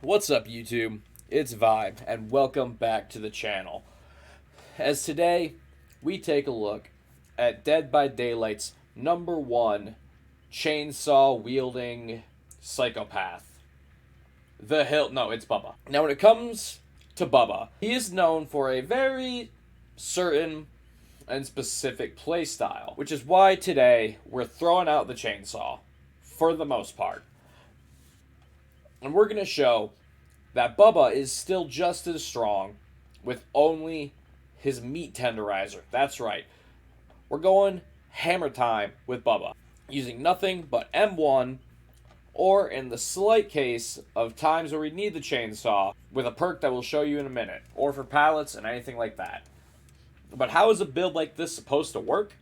What's up, YouTube? It's Vybe, and welcome back to the channel. As today, we take a look at Dead by Daylight's #1 chainsaw-wielding psychopath. It's Bubba. Now, when it comes to Bubba, he is known for a very certain and specific playstyle, which is why today we're throwing out the chainsaw, for the most part. And we're going to show that Bubba is still just as strong with only his meat tenderizer. That's right. We're going hammer time with Bubba, using nothing but M1, or in the slight case of times where we need the chainsaw, with a perk that we'll show you in a minute, or for pallets and anything like that. But how is a build like this supposed to work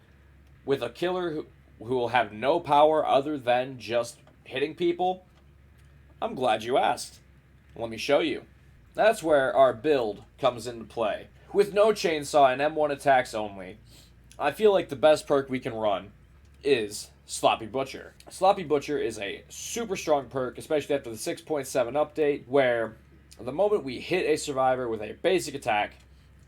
with a killer who will have no power other than just hitting people? I'm glad you asked. Let me show you. That's where our build comes into play. With no chainsaw and M1 attacks only, I feel like the best perk we can run is Sloppy Butcher. Sloppy Butcher is a super strong perk, especially after the 6.7 update, where the moment we hit a survivor with a basic attack,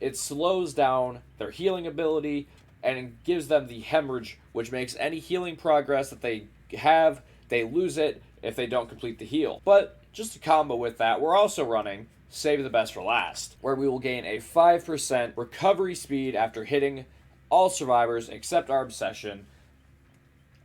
it slows down their healing ability and gives them the hemorrhage, which makes any healing progress that they have, they lose it if they don't complete the heal. But just to combo with that, we're also running Save the Best for Last, where we will gain a 5% recovery speed after hitting all survivors except our obsession,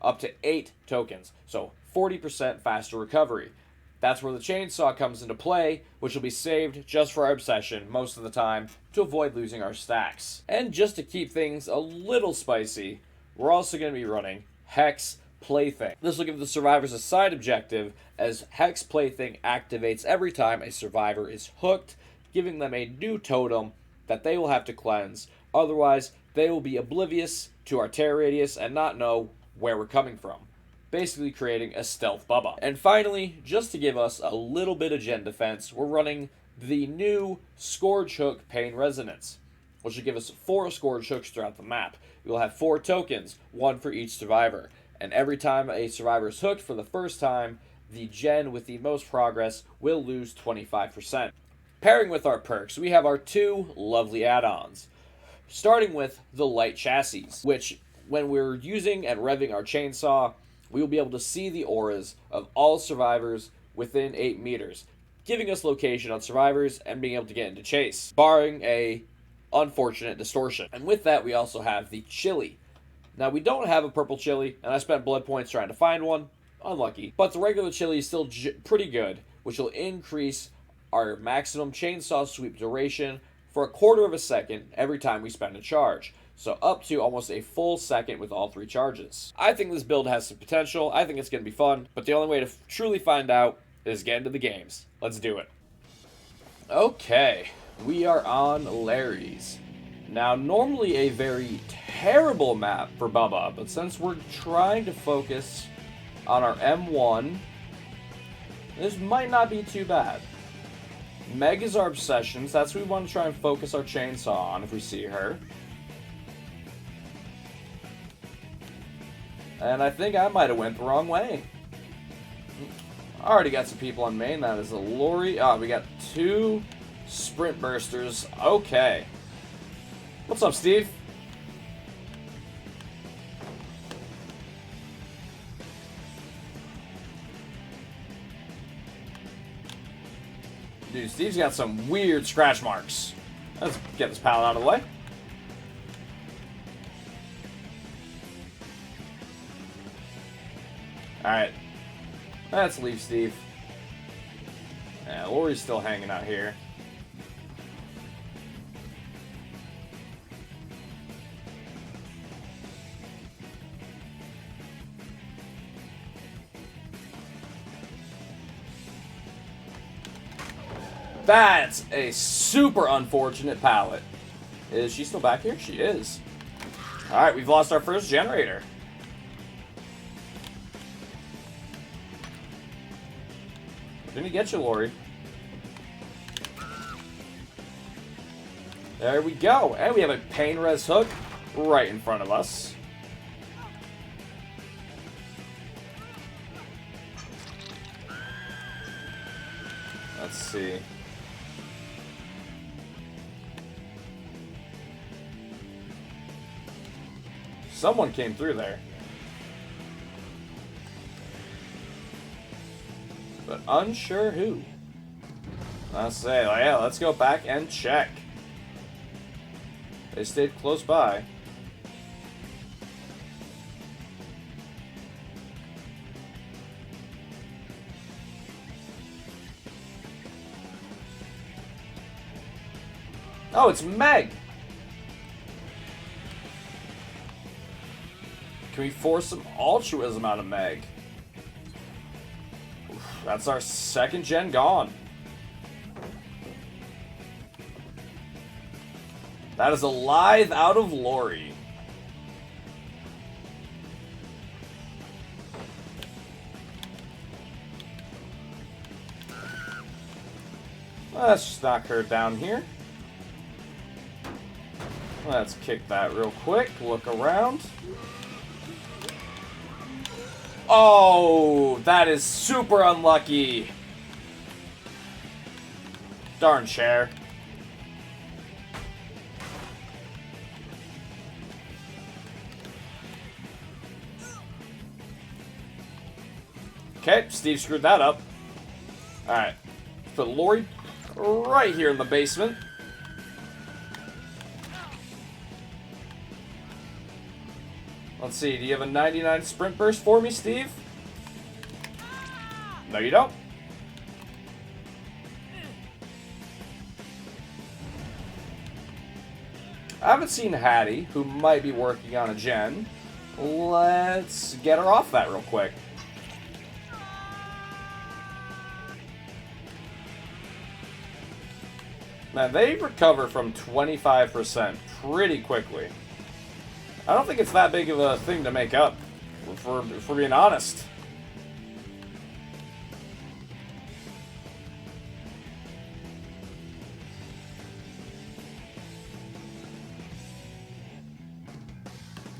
up to 8 tokens, so 40% faster recovery. That's where the chainsaw comes into play, which will be saved just for our obsession most of the time to avoid losing our stacks. And just to keep things a little spicy, we're also going to be running Hex Plaything. This will give the survivors a side objective, as Hex Plaything activates every time a survivor is hooked, giving them a new totem that they will have to cleanse. Otherwise, they will be oblivious to our terror radius and not know where we're coming from, basically creating a stealth Bubba. And finally, just to give us a little bit of gen defense, we're running the new Scourge Hook Pain Resonance, which will give us 4 Scourge Hooks throughout the map. We will have 4 tokens, 1 for each survivor. And every time a survivor is hooked for the first time, the gen with the most progress will lose 25%. Pairing with our perks, we have our 2 lovely add-ons. Starting with the light chassis, which when we're using and revving our chainsaw, we will be able to see the auras of all survivors within 8 meters, giving us location on survivors and being able to get into chase, barring a unfortunate distortion. And with that, we also have the chili. Now, we don't have a purple chili, and I spent blood points trying to find one. Unlucky. But the regular chili is still pretty good, which will increase our maximum chainsaw sweep duration for a quarter of a second every time we spend a charge. So up to almost a full second with all 3 charges. I think this build has some potential. I think it's going to be fun. But the only way to truly find out is get into the games. Let's do it. Okay, we are on Larry's. Now, normally a very terrible map for Bubba, but since we're trying to focus on our M1, this might not be too bad. Meg is our obsession, so that's what we want to try and focus our chainsaw on if we see her. And I think I might have went the wrong way. I already got some people on main. That is a Lori. Oh, we got 2 sprint bursters. Okay. What's up, Steve? Dude, Steve's got some weird scratch marks. Let's get this pallet out of the way. Alright. Let's leave Steve. Yeah, Lori's still hanging out here. That's a super unfortunate pallet. Is she still back here? She is. Alright, we've lost our first generator. Didn't get you, Lori. There we go. And we have a pain res hook right in front of us. see. Someone came through there. But unsure who. Let's say, yeah, let's go back and check. They stayed close by. Oh, it's Meg! Can we force some altruism out of Meg? Oof, that's our second gen gone. That is a lithe out of Lori. Let's just knock her down here. Let's kick that real quick. Look around. Oh, that is super unlucky. Darn chair. Okay, Steve screwed that up. Alright. Put Lori right here in the basement. Let's see, do you have a 99 sprint burst for me, Steve? No, you don't. I haven't seen Hattie, who might be working on a gen. Let's get her off that real quick. Man, they recover from 25% pretty quickly. I don't think it's that big of a thing to make up, for being honest.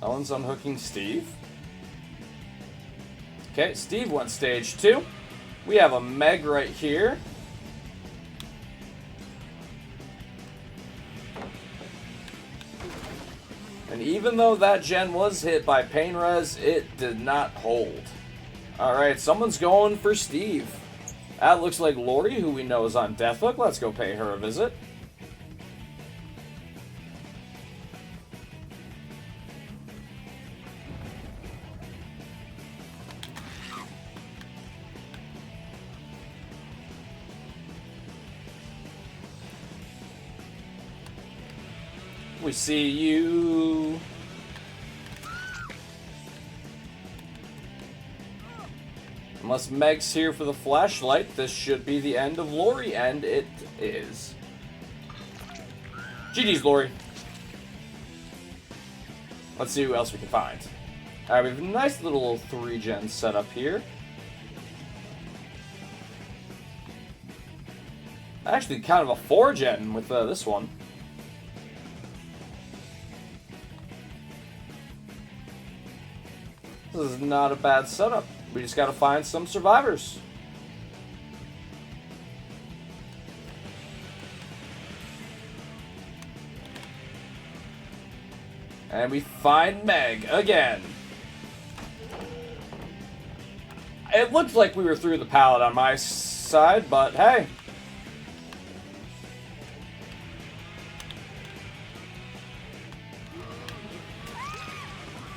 Ellen's unhooking Steve. Okay, Steve went stage 2. We have a Meg right here. And even though that gen was hit by Pain Res, it did not hold. Alright, someone's going for Steve. That looks like Lori, who we know is on Deathhook. Let's go pay her a visit. We see you. Unless Meg's here for the flashlight, this should be the end of Lori, and it is. GG's, Lori. Let's see who else we can find. Alright, we have a nice little 3-gen setup here. Actually, kind of a 4-gen with this one. This is not a bad setup. We just gotta find some survivors. And we find Meg again. It looked like we were through the pallet on my side, but hey.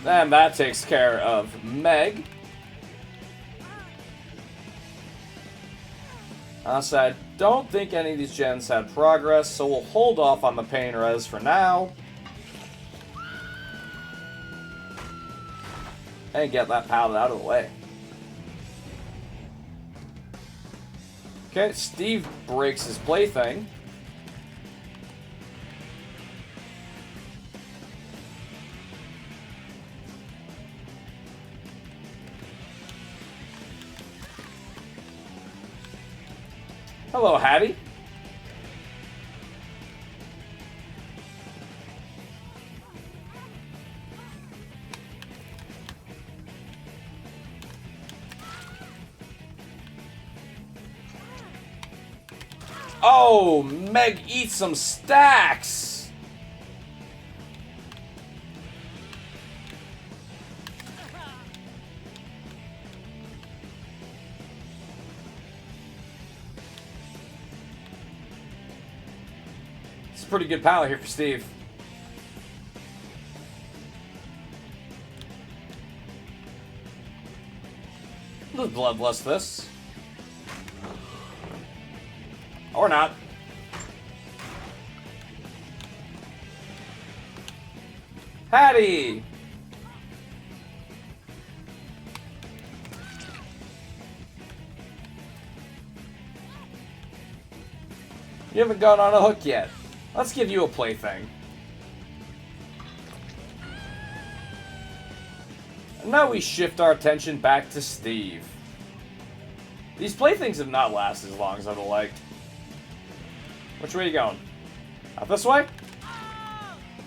And that takes care of Meg. Honestly, I don't think any of these gens had progress, so we'll hold off on the Pain Res for now. And get that pallet out of the way. Okay, Steve breaks his plaything. Hello, Hattie. Oh, Meg eats some stacks. It's a pretty good pallet here for Steve. Let's bloodlust this. Or not. Hattie! You haven't gone on a hook yet. Let's give you a plaything. And now we shift our attention back to Steve. These playthings have not lasted as long as I would have liked. Which way are you going? Out this way?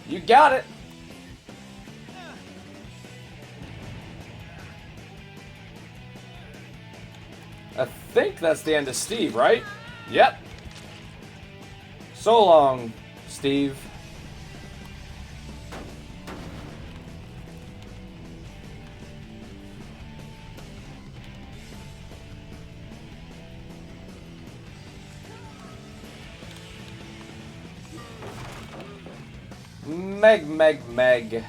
You got it! I think that's the end of Steve, right? Yep. So long, Steve. Meg. I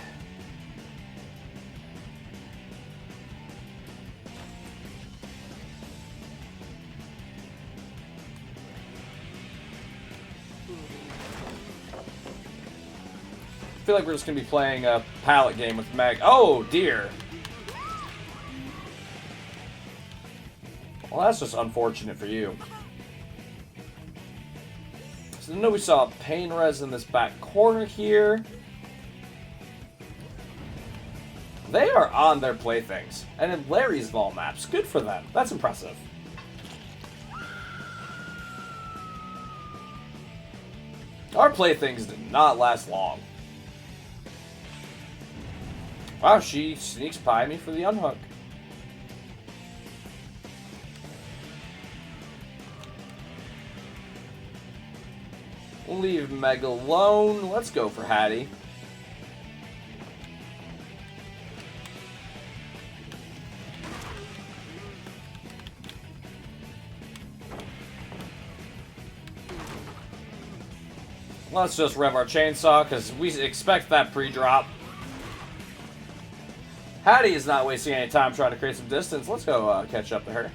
feel like we're just going to be playing a pallet game with Meg. Oh, dear. Well, that's just unfortunate for you. So I know we saw pain res in this back corner here. They are on their playthings. And in Larry's ball maps. Good for them. That's impressive. Our playthings did not last long. Wow, she sneaks by me for the unhook. We'll leave Meg alone. Let's go for Hattie. Let's just rev our chainsaw, because we expect that pre-drop. Hattie is not wasting any time trying to create some distance. Let's go catch up to her.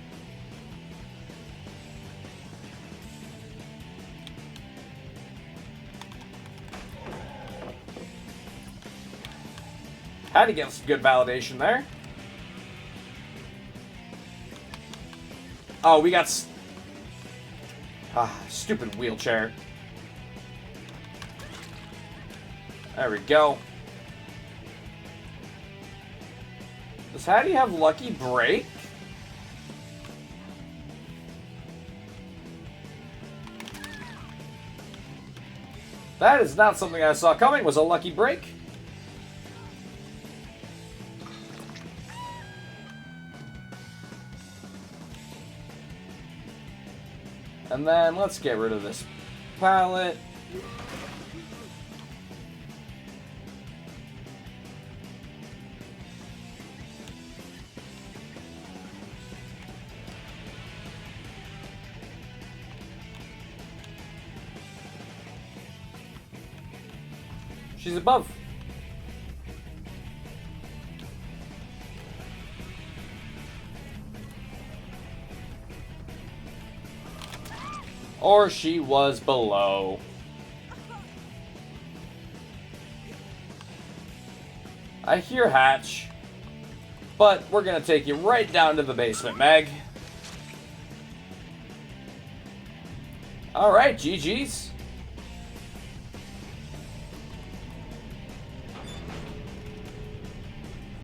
Hattie gets some good validation there. Oh, we got... stupid wheelchair. There we go. Does Hattie have lucky break? That is not something I saw coming. Was a lucky break? And then let's get rid of this pallet. She's above. Or she was below. I hear Hatch, but we're gonna take you right down to the basement, Meg. Alright, GG's.